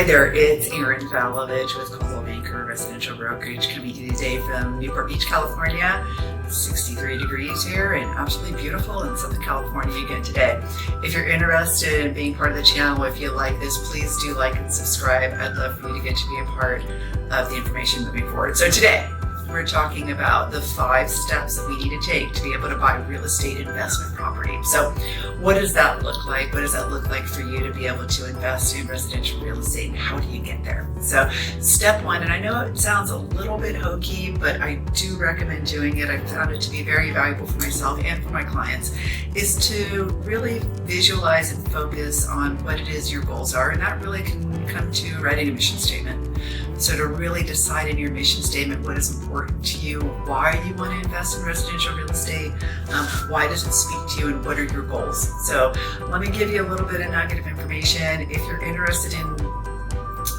Hi there, it's Erin Valovich with Coldwell Banker Residential Brokerage coming to you today from Newport Beach, California. 63 degrees here and absolutely beautiful in Southern California again today. If you're interested in being part of the channel, if you like this, please do like and subscribe. I'd love for you to get to be a part of the information moving forward. So today, we're talking about the 5 steps that we need to take to be able to buy real estate investment property. So what does that look like? What does that look like for you to be able to invest in residential real estate, and how do you get there? So step 1, and I know it sounds a little bit hokey, but I do recommend doing it. I've found it to be very valuable for myself and for my clients, is to really visualize and focus on what it is your goals are. And that really can come to writing a mission statement. So to really decide in your mission statement what is important to you, why you want to invest in residential real estate, why does it speak to you, and what are your goals? So let me give you a little bit of nugget of information. If you're interested in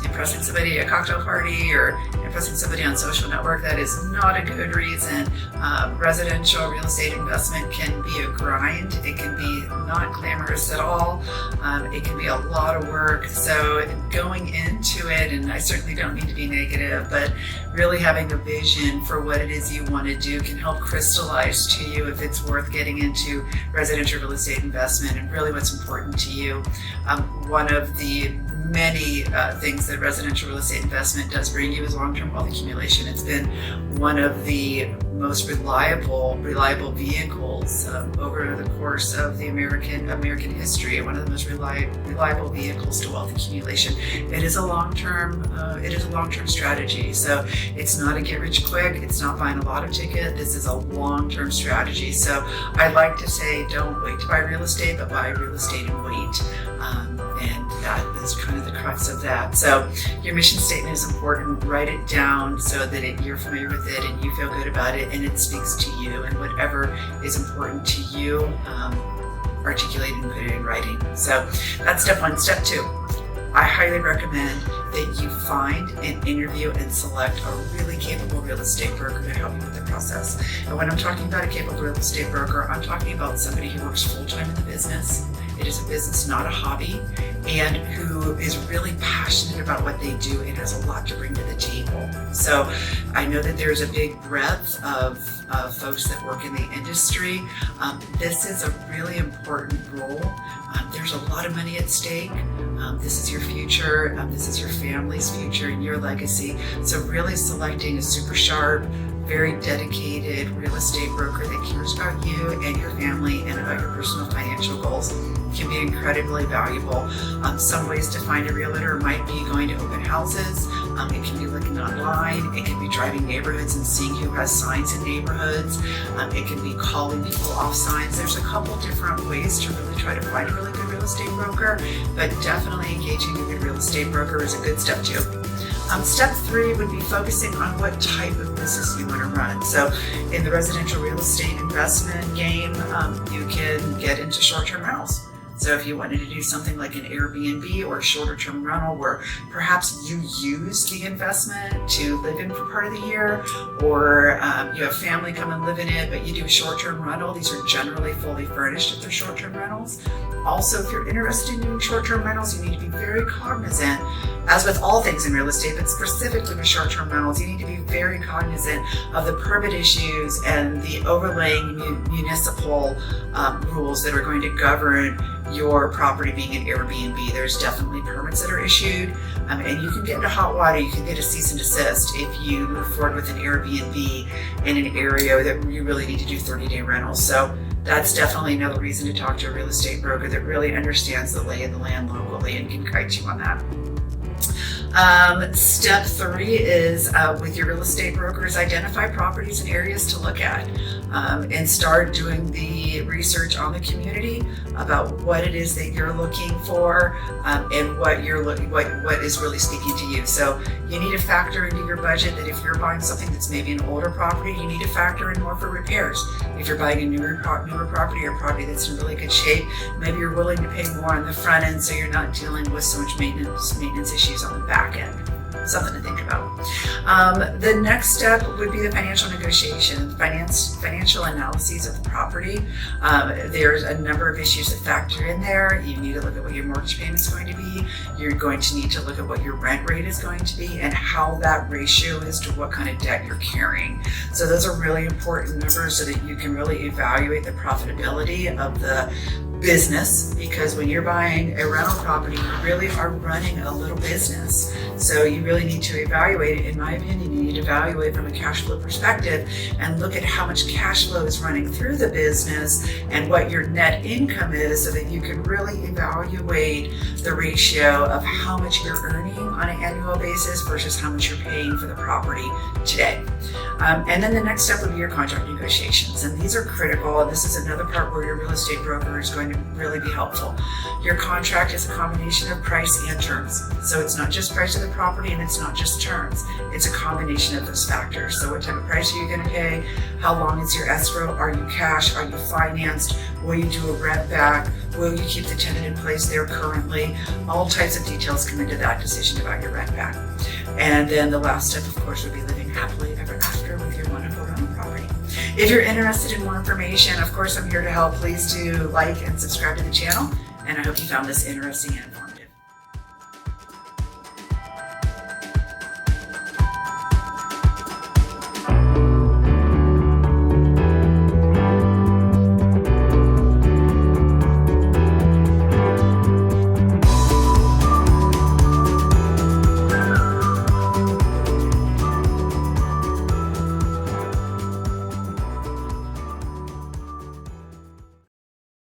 impressing somebody at a cocktail party or impressing somebody on social network, that is not a good reason. Residential real estate investment can be a grind. It can be not glamorous at all. It can be a lot of work. So going into it, and I certainly don't need to be negative, but really having a vision for what it is you want to do can help crystallize to you if it's worth getting into residential real estate investment and really what's important to you. One of the many things that residential real estate investment does bring you is long-term wealth accumulation. It's been one of the most reliable vehicles over the course of the American history. One of the most reliable vehicles to wealth accumulation. It is a long-term strategy. So it's not a get-rich-quick. It's not buying a lotto ticket. This is a long-term strategy. So I like to say, don't wait to buy real estate, but buy real estate and wait. And that is kind of the crux of that. So your mission statement is important. Write it down so that you're familiar with it and you feel good about it and it speaks to you, and whatever is important to you, articulate and put it in writing. So that's step 1. Step 2, I highly recommend that you find and interview and select a really capable real estate broker to help you with the process. And when I'm talking about a capable real estate broker, I'm talking about somebody who works full-time in the business. It is a business, not a hobby, and who is really passionate about what they do and has a lot to bring to the table. So I know that there's a big breadth of folks that work in the industry. This is a really important role. There's a lot of money at stake. This is your future. This is your family's future and your legacy. So really selecting a super sharp, very dedicated real estate broker that cares about you and your family and about your personal financial goals can be incredibly valuable. Some ways to find a realtor might be going to open houses. It can be looking online. It can be driving neighborhoods and seeing who has signs in neighborhoods. It can be calling people off signs. There's a couple different ways to really try to find a really good real estate broker, but definitely engaging a good real estate broker is a good step 2. Step 3 would be focusing on what type of business you want to run. So in the residential real estate investment game, you can get into short-term rentals. So if you wanted to do something like an Airbnb or a shorter term rental where perhaps you use the investment to live in for part of the year, or you have family come and live in it, but you do a short term rental, these are generally fully furnished if they're short term rentals. Also, if you're interested in doing short term rentals, you need to be very cognizant, as with all things in real estate, but specifically with short term rentals, you need to be very cognizant of the permit issues and the overlaying municipal rules that are going to govern your property being an Airbnb. There's definitely permits that are issued, and you can get into hot water. You can get a cease and desist if you move forward with an Airbnb in an area that you really need to do 30-day rentals. So that's definitely another reason to talk to a real estate broker that really understands the lay of the land locally and can guide you on that. Step 3 is with your real estate brokers, identify properties and areas to look at, and start doing the research on the community about what it is that you're looking for, and what is really speaking to you. So you need to factor into your budget that if you're buying something that's maybe an older property, you need to factor in more for repairs. If you're buying a newer property or property that's in really good shape, maybe you're willing to pay more on the front end so you're not dealing with so much maintenance issues on the back end. something to think about. The next step would be the financial negotiation, financial analyses of the property. There's a number of issues that factor in there. You need to look at what your mortgage payment is going to be. You're going to need to look at what your rent rate is going to be and how that ratio is to what kind of debt you're carrying. So those are really important numbers so that you can really evaluate the profitability of the business, because when you're buying a rental property, you really are running a little business. So you really need to evaluate it. In my opinion, you need to evaluate from a cash flow perspective and look at how much cash flow is running through the business and what your net income is, so that you can really evaluate the ratio of how much you're earning on an annual basis versus how much you're paying for the property today. And then the next step would be your contract negotiations. And these are critical. And this is another part where your real estate broker is going to really be helpful. Your contract is a combination of price and terms. So it's not just price of the property and it's not just terms. It's a combination of those factors. So what type of price are you going to pay? How long is your escrow? Are you cash? Are you financed? Will you do a rent back? Will you keep the tenant in place there currently? All types of details come into that decision about your rent back. And then the last step, of course, would be living happily ever after with your wonderful rental property. If you're interested in more information, of course, I'm here to help. Please do like and subscribe to the channel. And I hope you found this interesting and informative.